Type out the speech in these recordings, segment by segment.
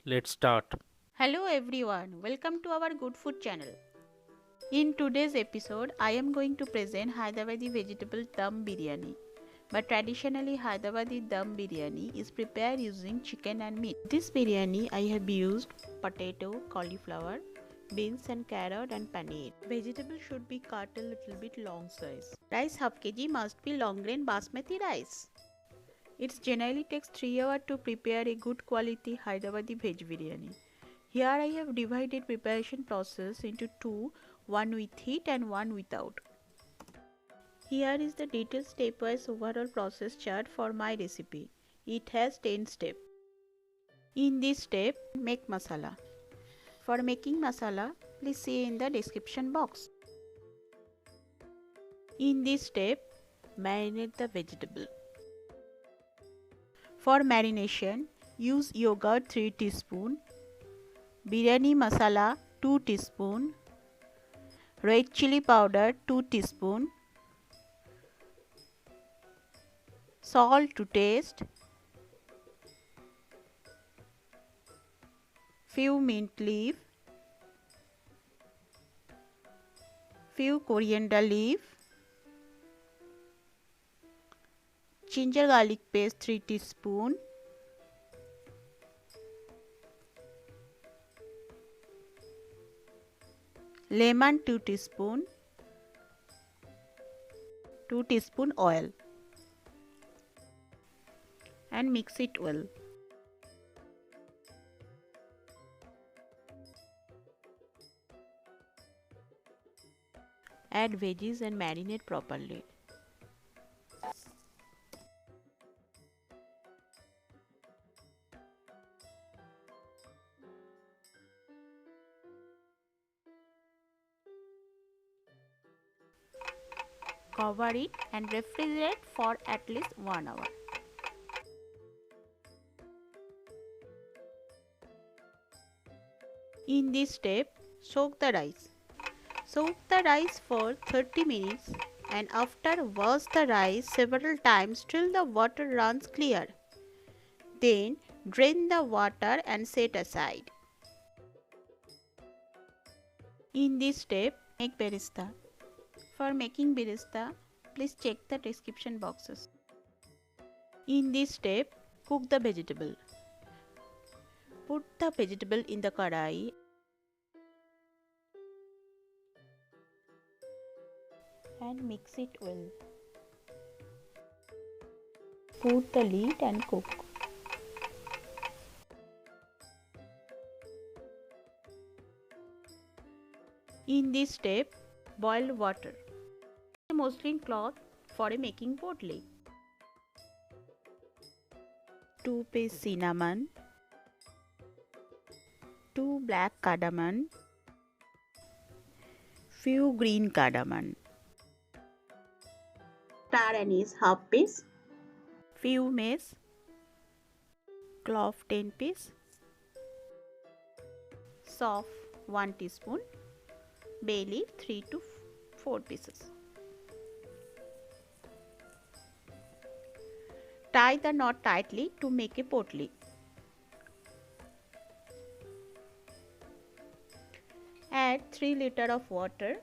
Let's start. Hello everyone, welcome to our Good Food channel. In today's episode, I am going to present Hyderabadi vegetable dum biryani. But traditionally, Hyderabadi dum biryani is prepared using chicken and meat. This biryani I have used potato, cauliflower, beans and carrot and paneer. Vegetable should be cut a little bit long size. Rice half kg must be long grain basmati rice. It generally takes 3 hours to prepare a good quality Hyderabadi veg biryani. Here I have divided preparation process into two, one with heat and one without. Here is the detailed stepwise overall process chart for my recipe. It has 10 steps. In this step, make masala. For making masala, please see in the description box. In this step, marinate the vegetable. For marination, use yogurt 3 teaspoon, biryani masala 2 teaspoon, red chili powder 2 teaspoon, salt to taste, few mint leaf, few coriander leaf, ginger garlic paste 3 teaspoon, lemon 2 teaspoon, 2 teaspoon oil and mix it well. Add veggies and marinate properly. Cover it and refrigerate for at least 1 hour. In this step, soak the rice. Soak the rice for 30 minutes and after wash the rice several times till the water runs clear. Then drain the water and set aside. In this step, make beresta. For making beresta, please check the description boxes. In this step, cook the vegetable. Put the vegetable in the kadai and mix it well. Put the lid and cook. In this step, boil water. A muslin cloth for a making potli. 2 piece cinnamon, 2 black cardamom, few green cardamom, star anise half piece, few mace, clove 10 piece, soft 1 teaspoon, bay leaf 3 to 4 pieces. Tie the knot tightly to make a potli. Add 3 liters of water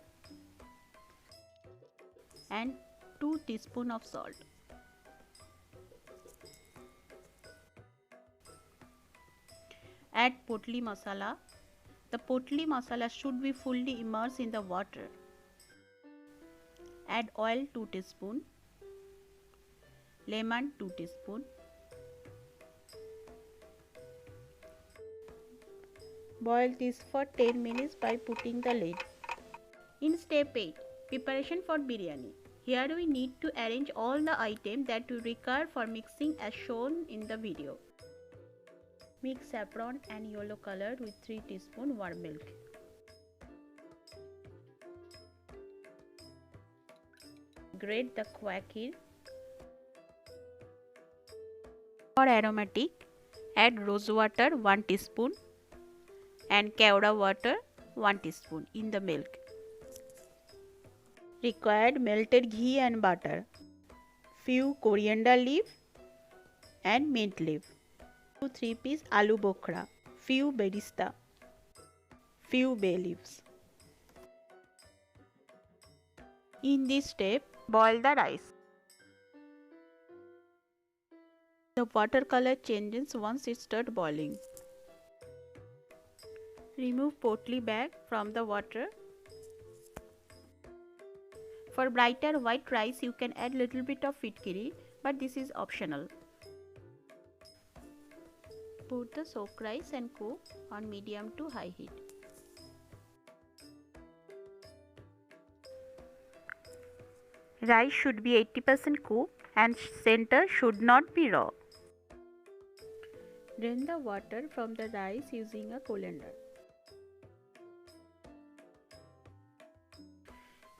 and 2 teaspoons of salt. Add potli masala. The potli masala should be fully immersed in the water. Add oil 2 teaspoon, lemon 2 teaspoon. Boil this for 10 minutes by putting the lid. In step 8, preparation for biryani. Here we need to arrange all the items that we require for mixing as shown in the video. Mix saffron and yellow color with 3 teaspoon warm milk. Grate the quackir. For aromatic, add rose water 1 teaspoon and kevda water 1 teaspoon in the milk. Required melted ghee and butter. Few coriander leaf and mint leaf. 3 piece aloo bokhra, few berista, few bay leaves. In this step, boil the rice. The water color changes once it starts boiling. Remove potli bag from the water. For brighter white rice, you can add little bit of fitkiri, but this is optional. Put the soaked rice and cook on medium to high heat. Rice should be 80% cooked and center should not be raw. Drain the water from the rice using a colander.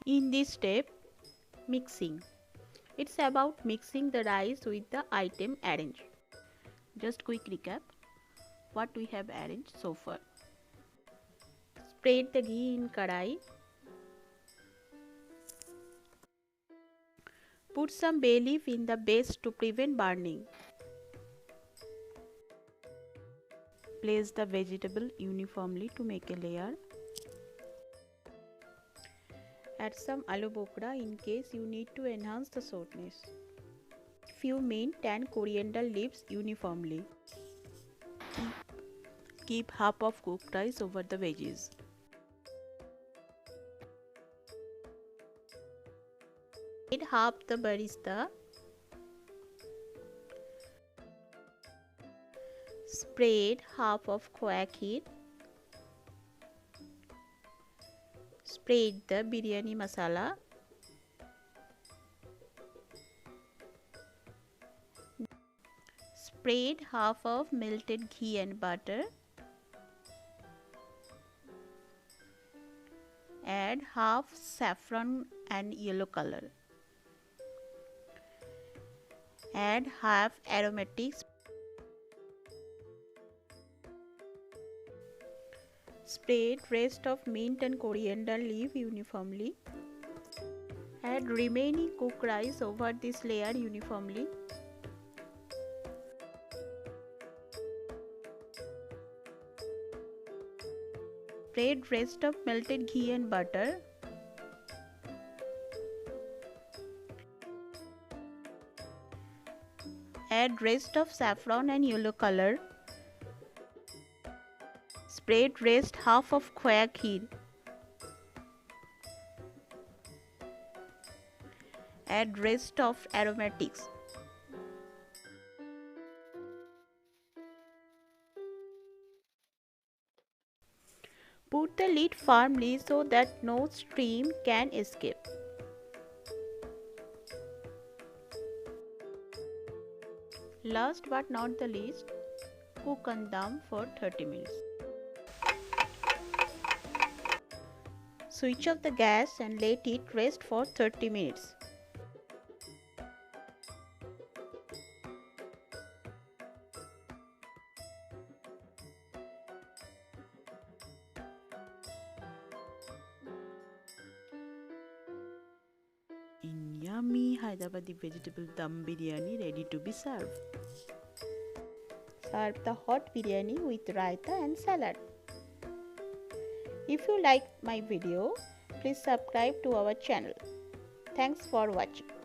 In this step, mixing. It's about mixing the rice with the item arranged. Just quick recap what we have arranged so far. Spread the ghee in kadai. Put some bay leaf in the base to prevent burning. Place the vegetable uniformly to make a layer. Add some aloo bokra in case you need to enhance the softness. Few mint and coriander leaves uniformly. Keep half of cooked rice over the veggies. Add half the berista. Spread half of khoya kheer. Spread the biryani masala. Spread half of melted ghee and butter. Add half saffron and yellow color. Add half aromatics. Spread rest of mint and coriander leaf uniformly. Add remaining cooked rice over this layer uniformly. Spread rest of melted ghee and butter. Add rest of saffron and yellow color. Spread rest half of khoya kheer. Add rest of aromatics. Put the lid firmly so that no steam can escape. Last but not the least, cook on dum for 30 minutes. Switch off the gas and let it rest for 30 minutes. In yummy Hyderabadi vegetable dum biryani ready to be served. Serve the hot biryani with raita and salad. If you liked my video, please subscribe to our channel. Thanks for watching.